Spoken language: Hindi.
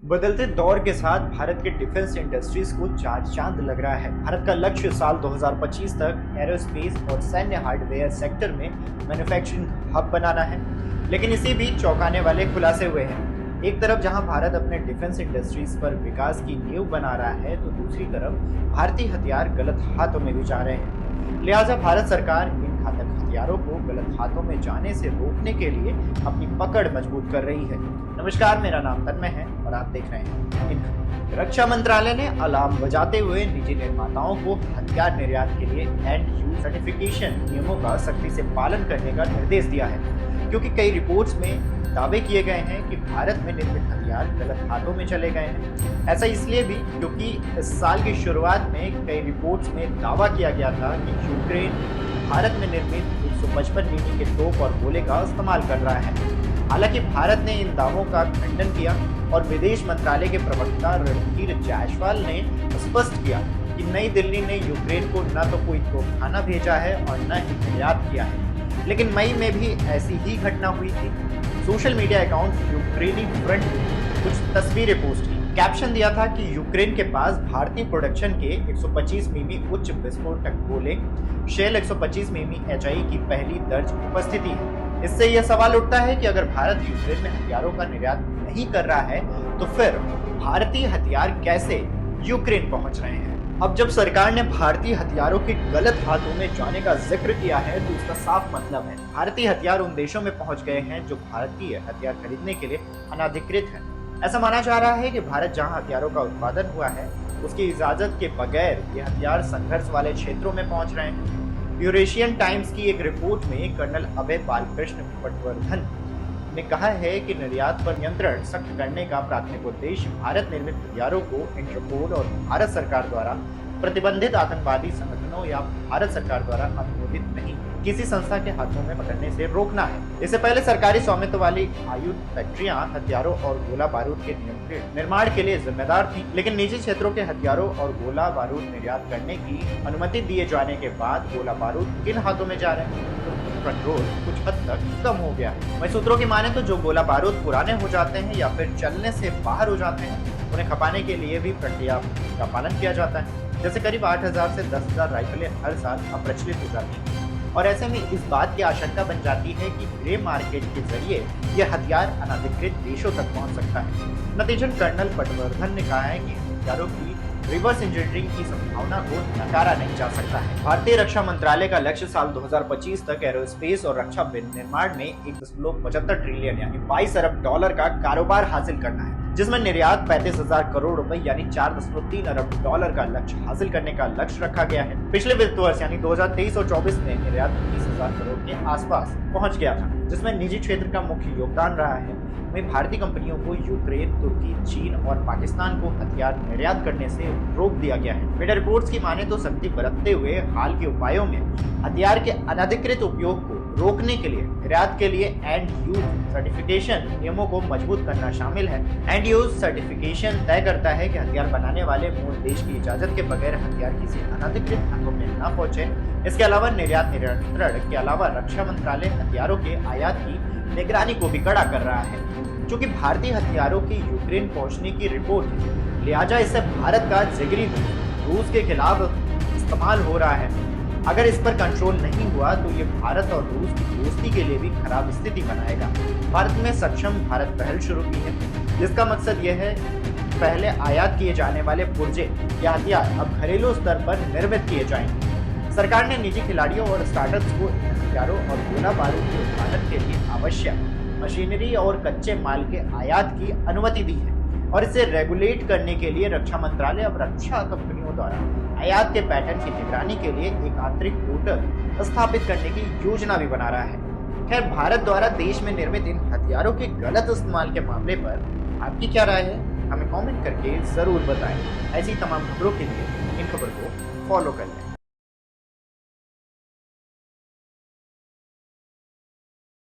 बदलते दौर के साथ भारत के डिफेंस इंडस्ट्रीज को चार चांद लग रहा है। भारत का लक्ष्य साल 2025 तक एरोस्पेस और सैन्य हार्डवेयर सेक्टर में मैन्युफैक्चरिंग हब बनाना है। लेकिन इसी बीच चौंकाने वाले खुलासे हुए हैं। एक तरफ जहां भारत अपने डिफेंस इंडस्ट्रीज पर विकास की नींव बना रहा है, तो दूसरी तरफ भारतीय हथियार गलत हाथों में भी जा रहे हैं। लिहाजा भारत सरकार इन घातक हथियारों को गलत हाथों में जाने से रोकने के लिए अपनी पकड़ मजबूत कर रही है। नमस्कार, मेरा नाम तन्मय है और आप देख रहे हैं इनका। रक्षा मंत्रालय ने अलार्म बजाते हुए निजी निर्माताओं को हथियार निर्यात के लिए एंड यूज सर्टिफिकेशन नियमों का सख्ती से पालन करने का निर्देश दिया है, क्योंकि कई रिपोर्ट्स में दावे किए गए हैं कि भारत में निर्मित हथियार गलत हाथों में चले गए हैं। ऐसा इसलिए भी क्योंकि इस साल की शुरुआत में कई रिपोर्ट्स में दावा किया गया था कि यूक्रेन भारत में निर्मित 155 मिमी के तोप और गोले का इस्तेमाल कर रहा है। हालांकि भारत ने इन दावों का खंडन किया और विदेश मंत्रालय के प्रवक्ता रणधीर जायसवाल ने स्पष्ट किया कि नई दिल्ली ने यूक्रेन को न तो कोई तोपखाना भेजा है और न ही निर्यात किया है। लेकिन मई में भी ऐसी ही घटना हुई थी। सोशल मीडिया अकाउंट यूक्रेनी फ्रंट ने कुछ तस्वीरें पोस्ट की। कैप्शन दिया था कि यूक्रेन के पास भारतीय प्रोडक्शन के 125 मिमी उच्च विस्फोटक गोले शेल 125 मिमी एचआई की पहली दर्ज उपस्थिति है। इससे यह सवाल उठता है कि अगर भारत यूक्रेन में हथियारों का निर्यात नहीं कर रहा है, तो फिर भारतीय हथियार कैसे यूक्रेन पहुंच रहे हैं? अब जब सरकार ने भारतीय हथियारों के गलत हाथों में जाने का जिक्र किया है, तो इसका साफ मतलब है भारतीय हथियार उन देशों में पहुंच गए हैं जो भारतीय हथियार खरीदने के लिए अनाधिकृत हैं। ऐसा माना जा रहा है कि भारत जहां हथियारों का उत्पादन हुआ है, उसकी इजाजत के बगैर ये हथियार संघर्ष वाले क्षेत्रों में पहुंच रहे हैं। यूरेशियन टाइम्स की एक रिपोर्ट में कर्नल अभय बालकृष्ण पटवर्धन ने कहा है कि निर्यात पर नियंत्रण सख्त करने का प्राथमिक उद्देश्य भारत निर्मित हथियारों को इंटरपोल और भारत सरकार द्वारा प्रतिबंधित आतंकवादी संगठनों या भारत सरकार द्वारा अनुमोदित नहीं किसी संस्था के हाथों में पकड़ने से रोकना है। इससे पहले सरकारी स्वामित्व वाली आयुध फैक्ट्रियां हथियारों और गोला बारूद के नियंत्रित निर्माण के लिए जिम्मेदार थी, लेकिन निजी क्षेत्रों के हथियारों और गोला बारूद निर्यात करने की अनुमति दिए जाने के बाद गोला बारूद किन हाथों में जा रहे हैं, तो कंट्रोल कुछ हद तक कम हो गया है। वहीं सूत्रों की माने तो जो गोला बारूद पुराने हो जाते हैं या फिर चलने से बाहर हो जाते हैं, उन्हें खपाने के लिए भी प्रक्रिया का पालन किया जाता है। जैसे करीब 8000 से 10,000 राइफलें हर साल अप्रचलित हो जाती हैं, और ऐसे में इस बात की आशंका बन जाती है कि ग्रे मार्केट के जरिए यह हथियार अनाधिकृत देशों तक पहुंच सकता है। नतीजन कर्नल पटवर्धन ने कहा है कि हथियारों की रिवर्स इंजीनियरिंग की संभावना को नकारा नहीं जा सकता है। भारतीय रक्षा मंत्रालय का लक्ष्य साल 2025 तक एरोस्पेस और रक्षा निर्माण में 1.75 ट्रिलियन यानी 22 अरब डॉलर का कारोबार हासिल करना है, जिसमें निर्यात 35,000 करोड़ रुपए यानी 4.3 अरब डॉलर का लक्ष्य हासिल करने का लक्ष्य रखा गया है। पिछले वित्त वर्ष यानी 2023 और 24 में निर्यात 30,000 करोड़ के आसपास पहुंच गया था, जिसमें निजी क्षेत्र का मुख्य योगदान रहा है। वहीं भारतीय कंपनियों को यूक्रेन, तुर्की, चीन और पाकिस्तान को हथियार निर्यात करने से रोक दिया गया है। मीडिया रिपोर्ट्स की माने तो सख्ती बरतते हुए हाल के उपायों में हथियार के अनधिकृत उपयोग को रोकने के लिए निर्यात के लिए एंड यूज सर्टिफिकेशन नियमों को मजबूत करना शामिल है। एंड यूज सर्टिफिकेशन तय करता है कि हथियार बनाने वाले मूल देश की इजाजत के बगैर हथियार किसी अनधिकृत हाथों में न पहुंचे। इसके अलावा निर्यात नियंत्रण के अलावा रक्षा मंत्रालय हथियारों के आयात की निगरानी को भी कड़ा कर रहा है। चूंकि भारतीय हथियारों की यूक्रेन पहुंचने की रिपोर्ट है, लिहाजा इससे भारत का जिगरी रूस के खिलाफ इस्तेमाल हो रहा है। अगर इस पर कंट्रोल नहीं हुआ तो ये भारत और रूस की दोस्ती के लिए भी खराब स्थिति बनाएगा। भारत में सक्षम भारत पहल शुरू की है, जिसका मकसद यह है कि पहले आयात किए जाने वाले पुर्जे या हथियार अब घरेलू स्तर पर निर्मित किए जाएंगे। सरकार ने निजी खिलाड़ियों और स्टार्टअप्स को हथियारों और गोला बारूद के उत्पादन के लिए आवश्यक मशीनरी और कच्चे माल के आयात की अनुमति दी है, और इसे रेगुलेट करने के लिए रक्षा मंत्रालय अब रक्षा कंपनियों द्वारा आयात के पैटर्न की निगरानी के लिए एक आंतरिक पोर्टल स्थापित करने की योजना भी बना रहा है। खैर, भारत द्वारा देश में निर्मित इन हथियारों के गलत इस्तेमाल के मामले पर आपकी क्या राय है? हमें कमेंट करके जरूर बताएं। ऐसी तमाम खबरों के लिए इन खबर को फॉलो कर लें।